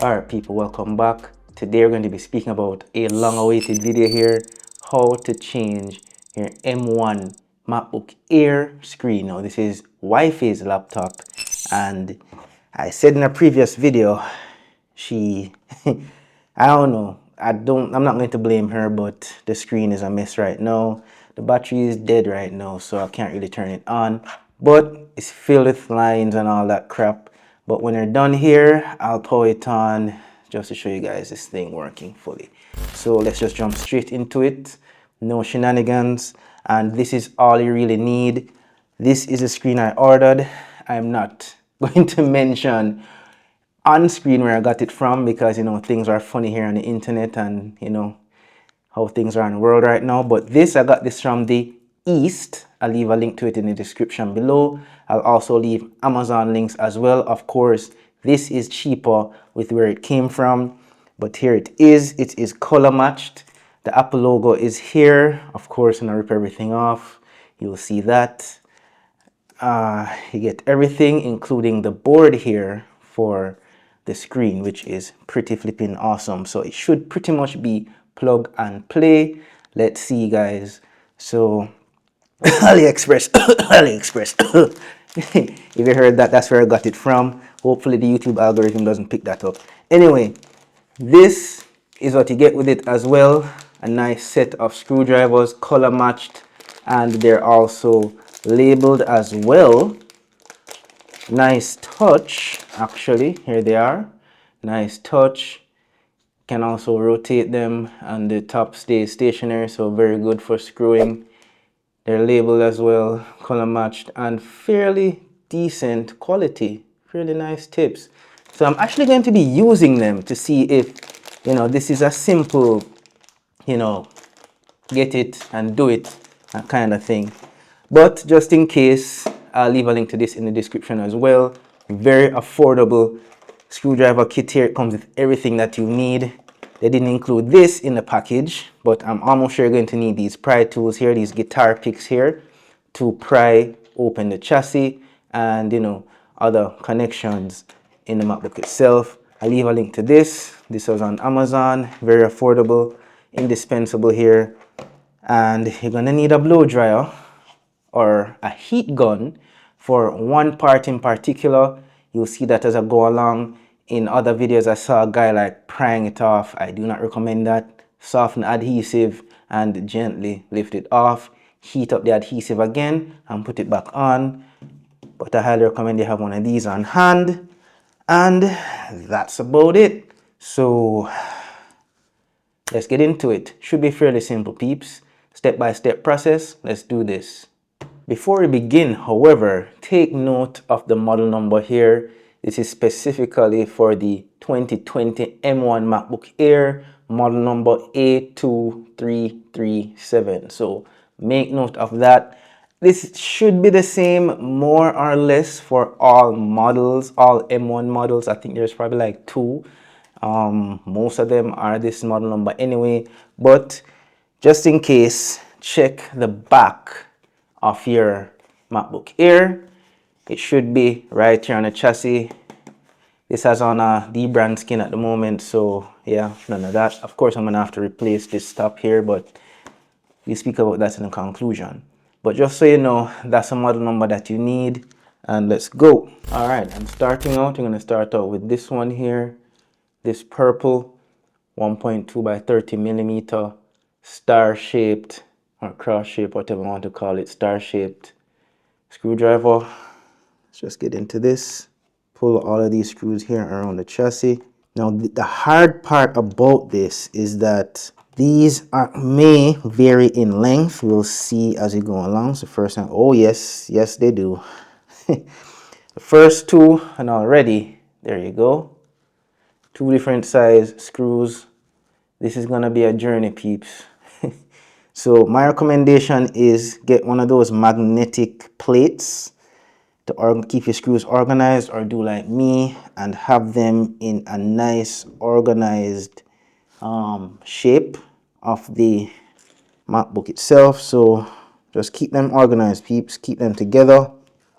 Alright people, welcome back. Today we're going to be speaking about a long-awaited video here, how to change your M1 MacBook Air screen. Now this is Wi-Fi's laptop, and I said in a previous video, I don't know, I'm not going to blame her, but the screen is a mess right now. The battery is dead right now, so I can't really turn it on, but it's filled with lines and all that crap. But when you're done here, I'll power it on just to show you guys this thing working fully. So let's just jump straight into it. No shenanigans. And this is all you really need. This is a screen I ordered. I'm not going to mention on screen where I got it from because, you know, things are funny here on the internet and, you know, how things are in the world right now. But I got this from the East. I'll leave a link to it in the description below. I'll also leave Amazon links as well. Of course, this is cheaper with where it came from, but here it is. It is color matched. The Apple logo is here. Of course, when I rip everything off, you'll see that. You get everything, including the board here for the screen, which is pretty flipping awesome. So it should pretty much be plug and play. Let's see, guys. So AliExpress, AliExpress. If you heard that, that's where I got it from. Hopefully the YouTube algorithm doesn't pick that up. Anyway, this is what you get with it as well. A nice set of screwdrivers, color matched, and they're also labeled as well. Nice touch, actually. Here they are. Nice touch. Can also rotate them, and the top stays stationary, so very good for screwing. They're labeled as well, color matched, and fairly decent quality. Really nice tips. So I'm actually going to be using them to see if, you know, this is a simple, you know, get it and do it kind of thing. But just in case, I'll leave a link to this in the description as well. Very affordable screwdriver kit here. It comes with everything that you need. They didn't include this in the package, but I'm almost sure you're going to need these pry tools here, these guitar picks here, to pry open the chassis and, you know, other connections in the MacBook itself. I'll leave a link to this. This was on Amazon, very affordable, indispensable here. And you're gonna need a blow dryer or a heat gun for one part in particular. You'll see that as I go along. In other videos, I saw a guy like prying it off. I do not recommend that. Soften adhesive and gently lift it off. Heat up the adhesive again and put it back on. But I highly recommend you have one of these on hand. And that's about it. So let's get into it. Should be fairly simple, peeps. Step-by-step process. Let's do this. Before we begin, however, take note of the model number here. This is specifically for the 2020 M1 MacBook Air, model number A2337. So make note of that. This should be the same more or less for all models, all M1 models. I think there's probably like two. Most of them are this model number anyway. But just in case, check the back of your MacBook Air. It should be right here on the chassis. This has on a D-brand skin at the moment, so yeah, none of that. Of course, I'm gonna have to replace this top here, but we speak about that in the conclusion. But just so you know, that's a model number that you need, and let's go. All right, I'm starting out. I'm gonna start out with this one here, this purple 1.2 by 30 millimeter star-shaped or cross-shaped, whatever you want to call it, star-shaped screwdriver. Let's just get into this. Pull all of these screws here around the chassis. Now, the hard part about this is that these may vary in length. We'll see as we go along. So first time, oh yes, yes they do. The first two, and already, there you go. Two different size screws. This is gonna be a journey, peeps. So my recommendation is get one of those magnetic plates to keep your screws organized, or do like me and have them in a nice organized shape of the MacBook itself. So just keep them organized, peeps. Keep them together.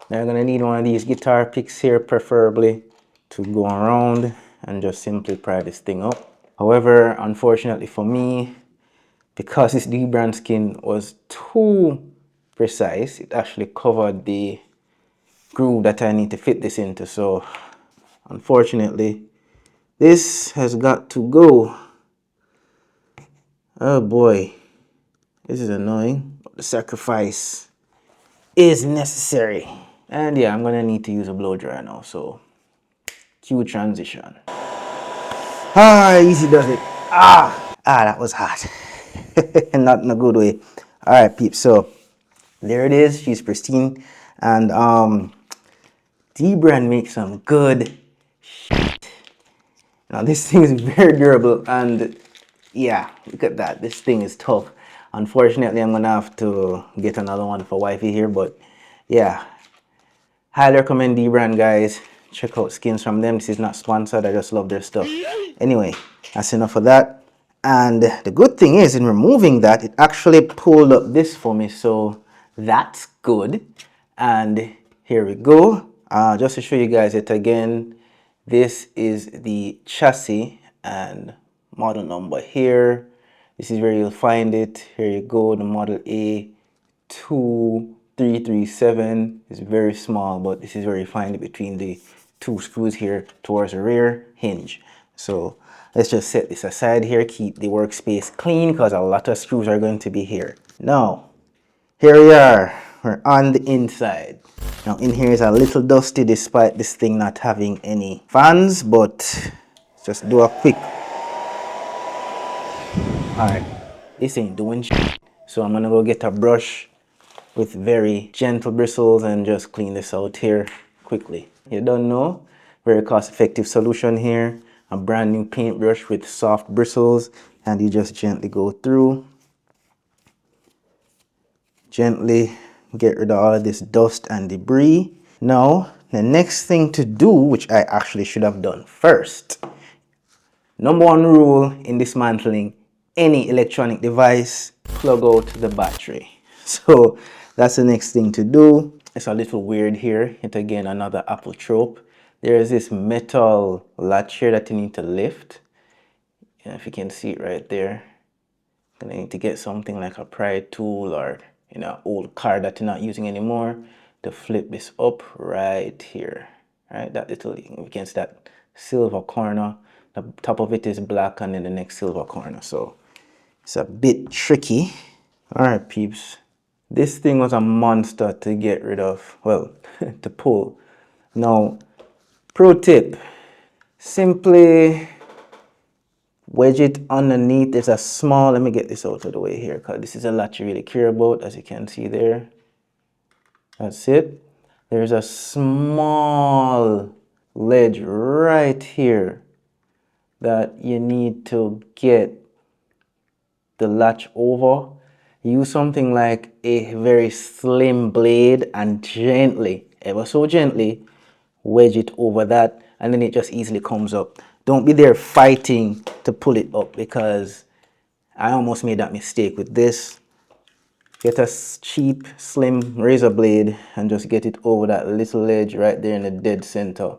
Now you're gonna need one of these guitar picks here, preferably, to go around and just simply pry this thing up. However, unfortunately for me, because this dbrand skin was too precise, it actually covered the groove that I need to fit this into. So unfortunately, this has got to go. Oh boy, this is annoying, but the sacrifice is necessary. And yeah, I'm gonna need to use a blow dryer now, so cue transition. Easy does it. That was hot. Not in a good way. All right, peeps, so there it is. She's pristine. And dbrand makes some good shit. Now this thing is very durable, and yeah, look at that. This thing is tough. Unfortunately, I'm gonna have to get another one for wifey here, but yeah, highly recommend dbrand, guys. Check out skins from them. This is not sponsored, I just love their stuff. Anyway, that's enough of that. And the good thing is, in removing that, it actually pulled up this for me, so that's good. And here we go. Just to show you guys it again, this is the chassis and model number here. This is where you'll find it. Here you go, the model A2337 is very small, but this is where you find it between the two screws here towards the rear hinge. So let's just set this aside here, keep the workspace clean because a lot of screws are going to be here. Now, here we are, we're on the inside. Now in here is a little dusty despite this thing not having any fans, but just do a quick. Alright, this ain't doing shit. So I'm gonna go get a brush with very gentle bristles and just clean this out here quickly. You don't know, very cost-effective solution here. A brand new paintbrush with soft bristles, and you just gently go through. Gently get rid of all of this dust and debris. Now, the next thing to do, which I actually should have done first, number one rule in dismantling any electronic device, plug out the battery. So that's the next thing to do. It's a little weird here. It's again another Apple trope. There is this metal latch here that you need to lift. Yeah, if you can see it right there. Gonna need to get something like a pry tool or old card that you're not using anymore to flip this up right here. Right, that little, you can see that silver corner. The top of it is black, and then the next silver corner. So it's a bit tricky. All right, peeps. This thing was a monster to get rid of. Well, to pull. Now, pro tip: simply wedge it underneath. There's a small, let me get this out of the way here because this is a lot you really care about, as you can see there. That's it. There's a small ledge right here that you need to get the latch over. Use something like a very slim blade and gently, ever so gently, wedge it over that, and then it just easily comes up. Don't be there fighting to pull it up, because I almost made that mistake with this. Get a cheap, slim razor blade and just get it over that little ledge right there in the dead center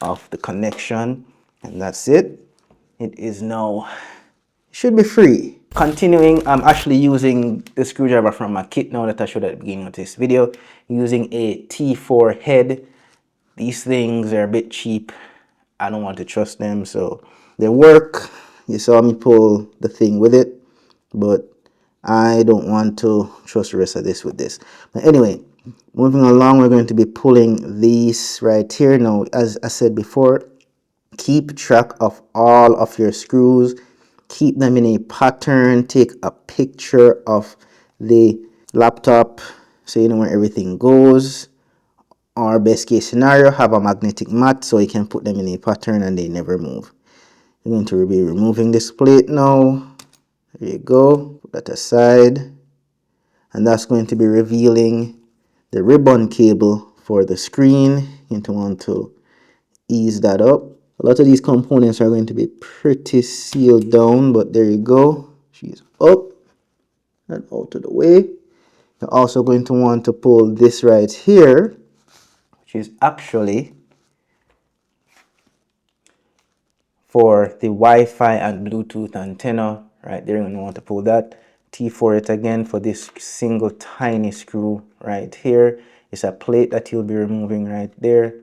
of the connection. And that's it. It is now, should be free. Continuing, I'm actually using the screwdriver from my kit now that I showed at the beginning of this video, using a T4 head. These things are a bit cheap. I don't want to trust them, so they work. You saw me pull the thing with it, but I don't want to trust the rest of this with this. But anyway, moving along, we're going to be pulling these right here. Now, as I said before, keep track of all of your screws. Keep them in a pattern. Take a picture of the laptop so you know where everything goes. Or best case scenario, have a magnetic mat so you can put them in a pattern and they never move. I'm going to be removing this plate now. There you go. Put that aside. And that's going to be revealing the ribbon cable for the screen. You're going to want to ease that up. A lot of these components are going to be pretty sealed down, but there you go. She's up and out of the way. You're also going to want to pull this right here, which is actually for the Wi-Fi and Bluetooth antenna. Right there, you're going to want to pull that. T4 it again for this single tiny screw right here. It's a plate that you'll be removing right there.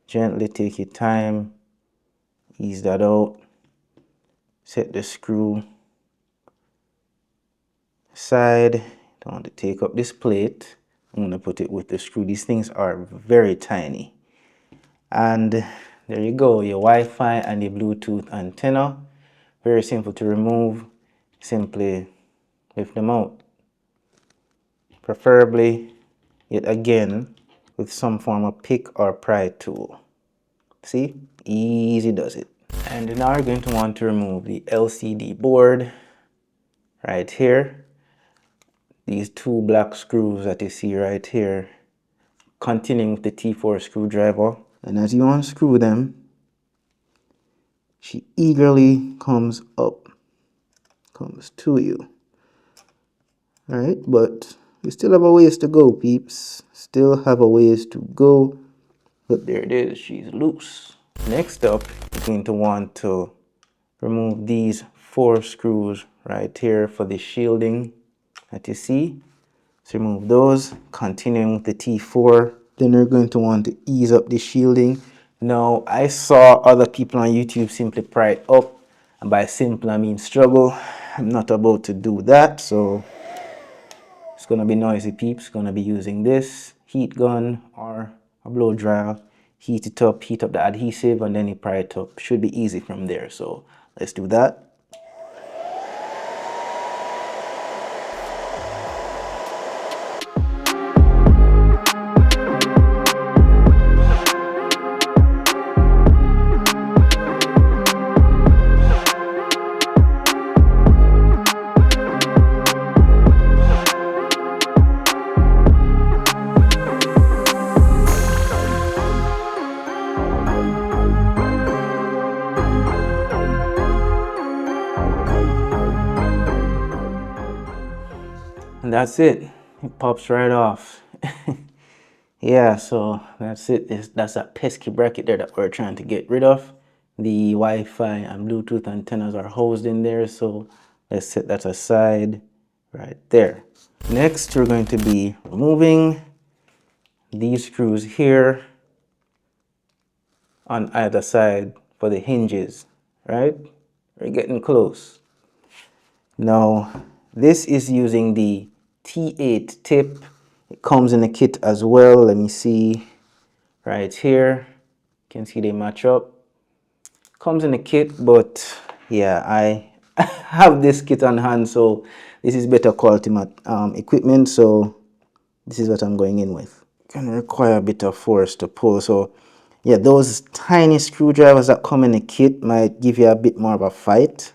Gently take your time, ease that out, set the screw aside. Don't want to take up this plate. I'm going to put it with the screw. These things are very tiny. And there you go, your Wi-Fi and your Bluetooth antenna. Very simple to remove. Simply lift them out. Preferably, yet again, with some form of pick or pry tool. See? Easy does it. And now you're going to want to remove the LCD board right here. These two black screws that you see right here. Continuing with the T4 screwdriver. And as you unscrew them, she eagerly comes up, comes to you. Alright, but we still have a ways to go, peeps. Still have a ways to go. But there it is, she's loose. Next up, you're going to want to remove these 4 screws right here for the shielding that you see. So remove those, continuing with the T4. Then you're going to want to ease up the shielding. Now, I saw other people on YouTube simply pry it up. And by simple, I mean struggle. I'm not about to do that, so it's going to be noisy, peeps. Going to be using this heat gun or a blow dryer. Heat it up, heat up the adhesive, and then you pry it up. Should be easy from there, so let's do that. And that's it. It pops right off. Yeah, so that's it. That's a pesky bracket there that we're trying to get rid of. The Wi-Fi and Bluetooth antennas are housed in there, so let's set that aside right there. Next, we're going to be removing these screws here on either side for the hinges, right? We're getting close. Now, this is using the T8 tip. It comes in a kit as well. Let me see right here. You can see they match up. Comes in a kit, but yeah, I have this kit on hand, so this is better quality equipment, so this is what I'm going in with. Gonna require a bit of force to pull, so yeah, those tiny screwdrivers that come in a kit might give you a bit more of a fight.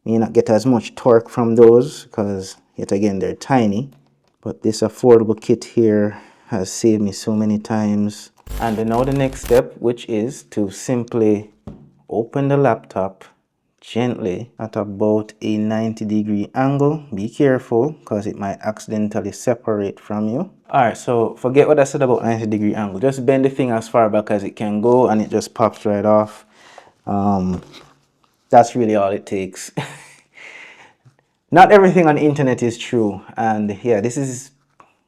You may not get as much torque from those because yet again they're tiny, but this affordable kit here has saved me so many times. And now the next step, which is to simply open the laptop gently at about a 90-degree angle. Be careful because it might accidentally separate from you. Alright, so forget what I said about 90-degree angle. Just bend the thing as far back as it can go and it just pops right off. That's really all it takes. Not everything on the internet is true, and yeah, this is,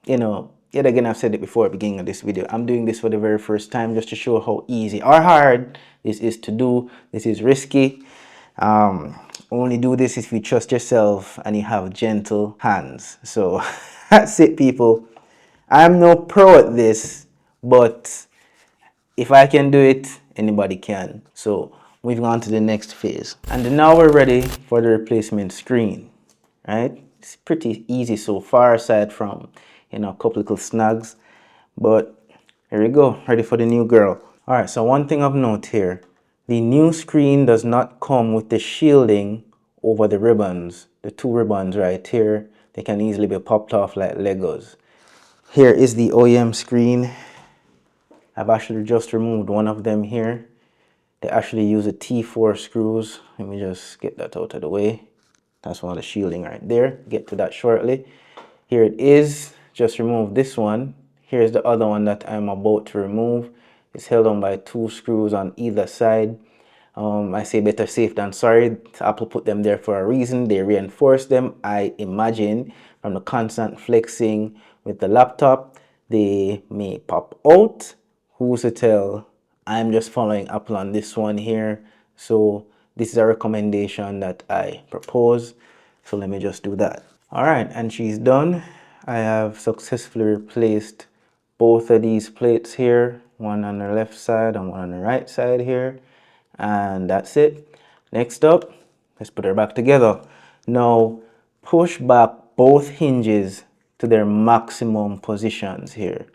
you know, yet again, I've said it before at the beginning of this video. I'm doing this for the very first time just to show how easy or hard this is to do. This is risky. Only do this if you trust yourself and you have gentle hands. So that's it, people. I'm no pro at this, but if I can do it, anybody can. So moving on to the next phase. And now we're ready for the replacement screen, right? It's pretty easy so far, aside from, you know, a couple little snags. But here we go, ready for the new girl. All right, so one thing of note here, the new screen does not come with the shielding over the ribbons. The 2 ribbons right here, they can easily be popped off like Legos. Here is the OEM screen. I've actually just removed one of them here. They actually use a T4 screws. Let me just get that out of the way. That's all the shielding right there. Get to that shortly. Here it is. Just remove this one. Here's the other one that I'm about to remove. It's held on by 2 screws on either side. I say better safe than sorry. Apple put them there for a reason. They reinforce them. I imagine from the constant flexing with the laptop, they may pop out. Who's to tell? I'm just following Apple on this one here. So this is a recommendation that I propose. So let me just do that. All right, and she's done. I have successfully replaced both of these plates here, one on the left side and one on the right side here. And that's it. Next up, let's put her back together. Now, push back both hinges to their maximum positions here.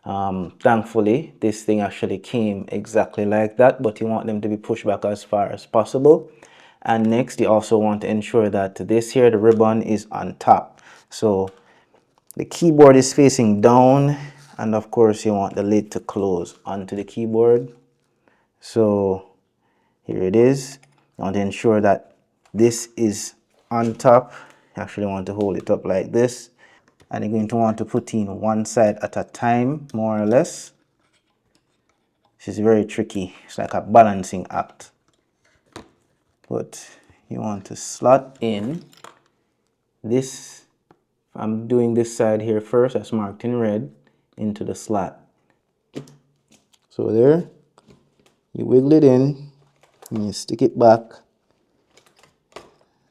Thankfully, this thing actually came exactly like that, but you want them to be pushed back as far as possible. And next, you also want to ensure that this here, the ribbon, is on top. So the keyboard is facing down, and of course you want the lid to close onto the keyboard. So here it is. You want to ensure that this is on top. You actually want to hold it up like this. And you're going to want to put in one side at a time, more or less. This is very tricky. It's like a balancing act. But you want to slot in this. I'm doing this side here first, that's marked in red, into the slot. So there, you wiggle it in, and you stick it back.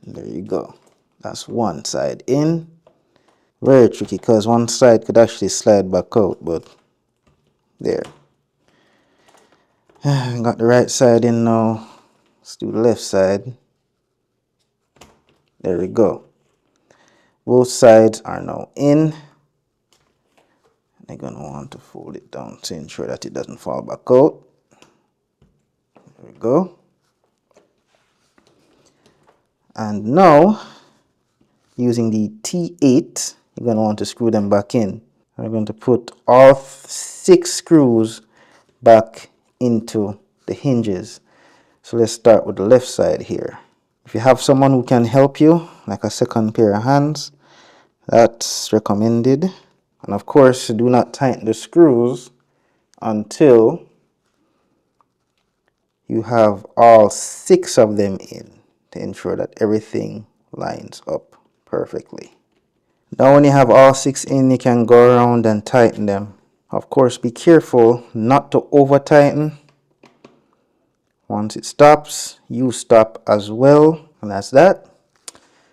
And there you go. That's one side in. Very tricky because one side could actually slide back out, but there. Got the right side in now. Let's do the left side. There we go. Both sides are now in. They're going to want to fold it down to ensure that it doesn't fall back out. There we go. And now, using the T8, you're going to want to screw them back in. We're going to put all 6 screws back into the hinges. So let's start with the left side here. If you have someone who can help you, like a second pair of hands, that's recommended. And of course, do not tighten the screws until you have all 6 of them in to ensure that everything lines up perfectly. Now when you have all 6 in, you can go around and tighten them. Of course, be careful not to over tighten. Once it stops, you stop as well. And that's that.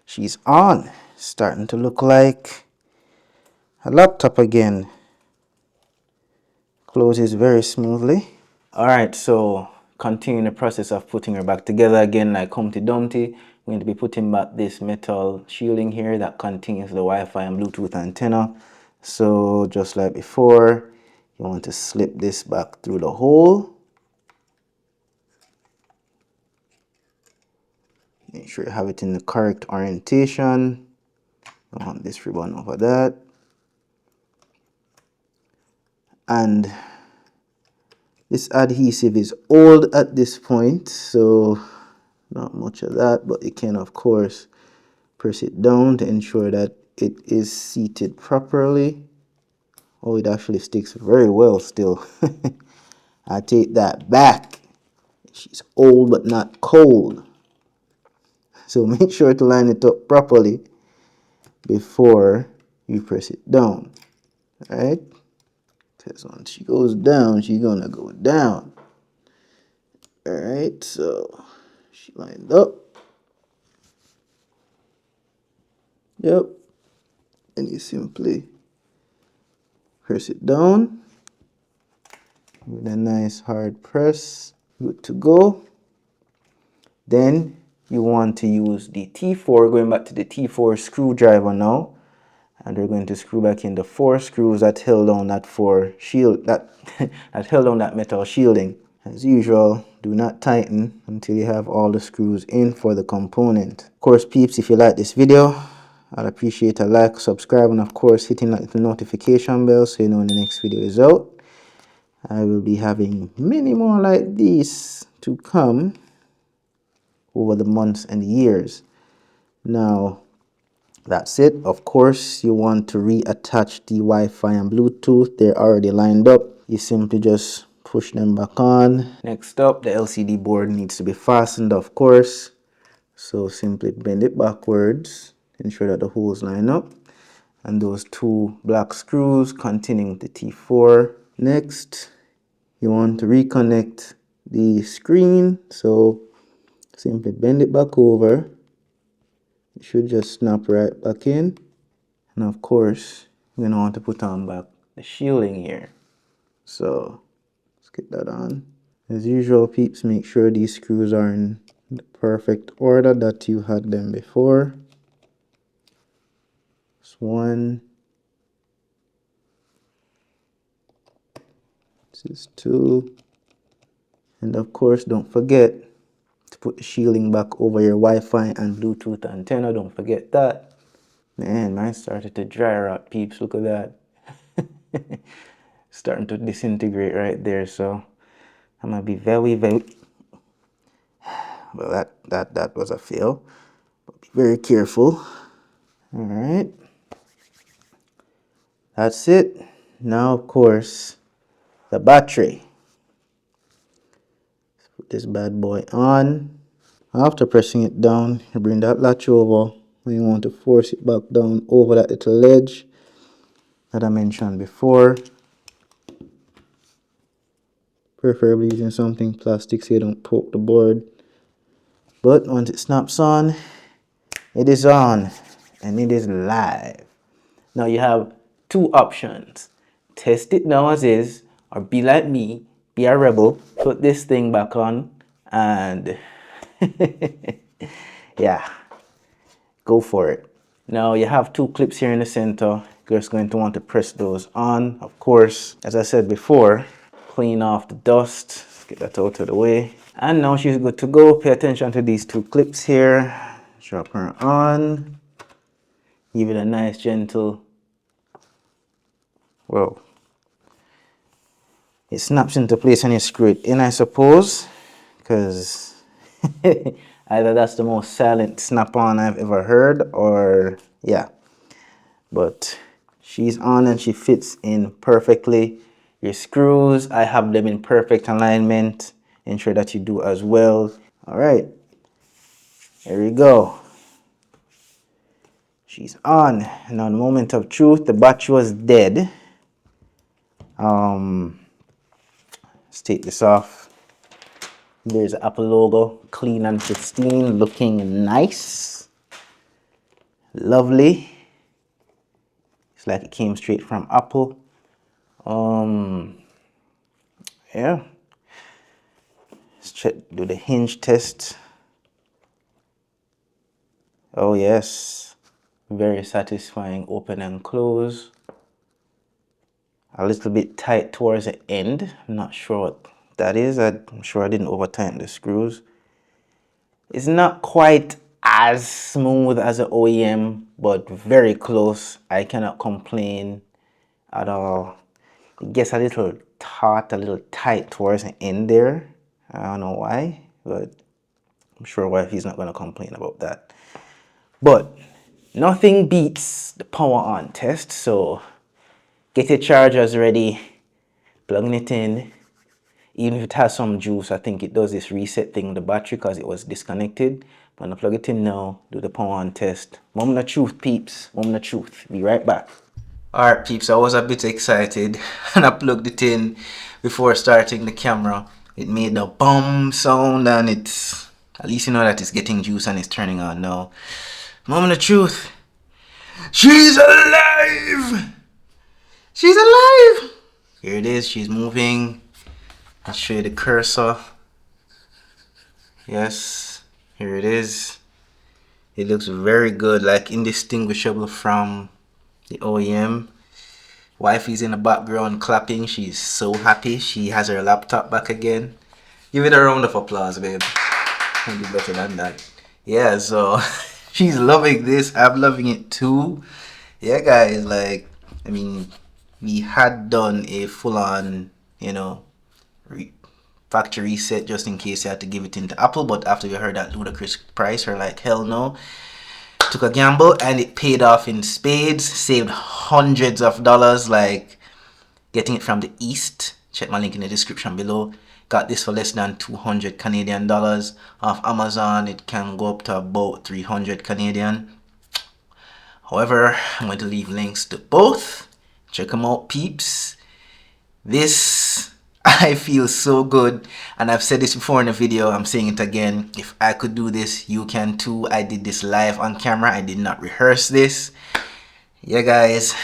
She's on. Starting to look like a laptop again. Closes very smoothly. Alright, so continuing the process of putting her back together again like Humpty Dumpty. We're going to be putting back this metal shielding here that contains the Wi-Fi and Bluetooth antenna. So just like before, you want to slip this back through the hole. Make sure you have it in the correct orientation. I want this ribbon over that. And this adhesive is old at this point, so not much of that, but you can of course press it down to ensure that it is seated properly. Oh, it actually sticks very well still. I take that back. She's old but not cold. So make sure to line it up properly before you press it down. Alright? Because once she goes down, she's gonna go down. Alright, so she lined up. Yep. And you simply press it down with a nice hard press. Good to go. Then you want to use the T4, going back to the T4 screwdriver now. And we're going to screw back in the 4 screws that held down that that held down that metal shielding. As usual, do not tighten until you have all the screws in for the component. Of course, peeps, if you like this video, I'd appreciate a like, subscribe, and of course hitting that little notification bell so you know when the next video is out. I will be having many more like these to come over the months and years. Now, that's it. Of course, you want to reattach the Wi-Fi and Bluetooth. They're already lined up. You simply just push them back on. Next up, the LCD board needs to be fastened, of course. So simply bend it backwards, ensure that the holes line up. And those two black screws containing the T4. Next, you want to reconnect the screen. So simply bend it back over. It should just snap right back in. And of course, you're going to want to put on back the shielding here. So let's get that on. As usual, peeps, make sure these screws are in the perfect order that you had them before. This one. This is two. And of course, don't forget to put the shielding back over your Wi-Fi and Bluetooth antenna. Don't forget that. Man, mine started to dry rot, peeps. Look at that. Starting to disintegrate right there. So I'm gonna be very, very well. That was a fail. But be very careful. All right. That's it. Now, of course, the battery. Let's put this bad boy on. After pressing it down, you bring that latch over and you want to force it back down over that little ledge that I mentioned before. Preferably using something plastic so you don't poke the board. But once it snaps on, it is on and it is live. Now you have two options. Test it now as is, or be like me, be a rebel, put this thing back on and yeah, go for it. Now you have two clips here in the center. You're just going to want to press those on. Of course, as I said before, clean off the dust. Let's get that out of the way. And now she's good to go. Pay attention to these two clips here. Drop her on. Give it a nice gentle, well, it snaps into place and you screw it in, I suppose, because either that's the most silent snap-on I've ever heard, or yeah. But she's on and she fits in perfectly. Your screws, I have them in perfect alignment. Ensure that you do as well. All right, here we go. She's on. Now, the moment of truth, the battery was dead. Let's take this off. There's the Apple logo, clean and pristine, looking nice. Lovely. It's like it came straight from Apple. Yeah. Let's check, do the hinge test. Oh yes, very satisfying open and close. A little bit tight towards the end. I'm not sure what that is. I'm sure I didn't over tighten the screws. It's not quite as smooth as an OEM, but very close. I cannot complain at all. It gets a little taut, a little tight towards the end there. I don't know why, but I'm sure wifey's not going to complain about that. But nothing beats the power on test, so get your chargers ready, plugging it in. Even if it has some juice, I think it does this reset thing, the battery, because it was disconnected. I'm gonna plug it in now, do the power on test. Moment of truth, peeps, moment of truth. Be right back. Alright, peeps, I was a bit excited and I plugged it in before starting the camera. It made a bum sound and it's, at least you know that it's getting juice and it's turning on now. Moment of truth. She's alive! She's alive! Here it is, she's moving. I'll show you the cursor. Yes, here it is. It looks very good, like indistinguishable from the OEM. Wifey's in the background clapping. She's so happy. She has her laptop back again. Give it a round of applause, babe. Can't do better than that. Yeah, so she's loving this. I'm loving it too. Yeah, guys, like, I mean, we had done a full-on, you know, factory reset just in case you had to give it into Apple, but after we heard that ludicrous price, we're like, hell no. Took a gamble and it paid off in spades. Saved hundreds of dollars, like getting it from the East check my link in the description below. Got this for less than 200 Canadian dollars. Off Amazon, it can go up to about 300 Canadian. However, I'm going to leave links to both. Check them out, peeps. This, I feel so good, and I've said this before in a video, I'm saying it again. If I could do this, you can too. I did this live on camera. I did not rehearse this. Yeah, guys,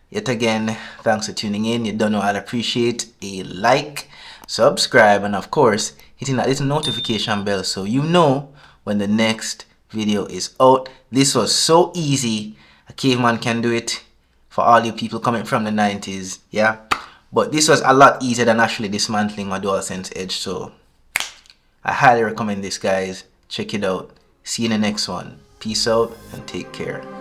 yet again, thanks for tuning in. You don't know, I'd appreciate a like, subscribe, and of course, hitting that little notification bell so you know when the next video is out. This was so easy. A caveman can do it. For all you people coming from the 90s, yeah. But this was a lot easier than actually dismantling my DualSense Edge, so I highly recommend this, guys. Check it out. See you in the next one. Peace out and take care.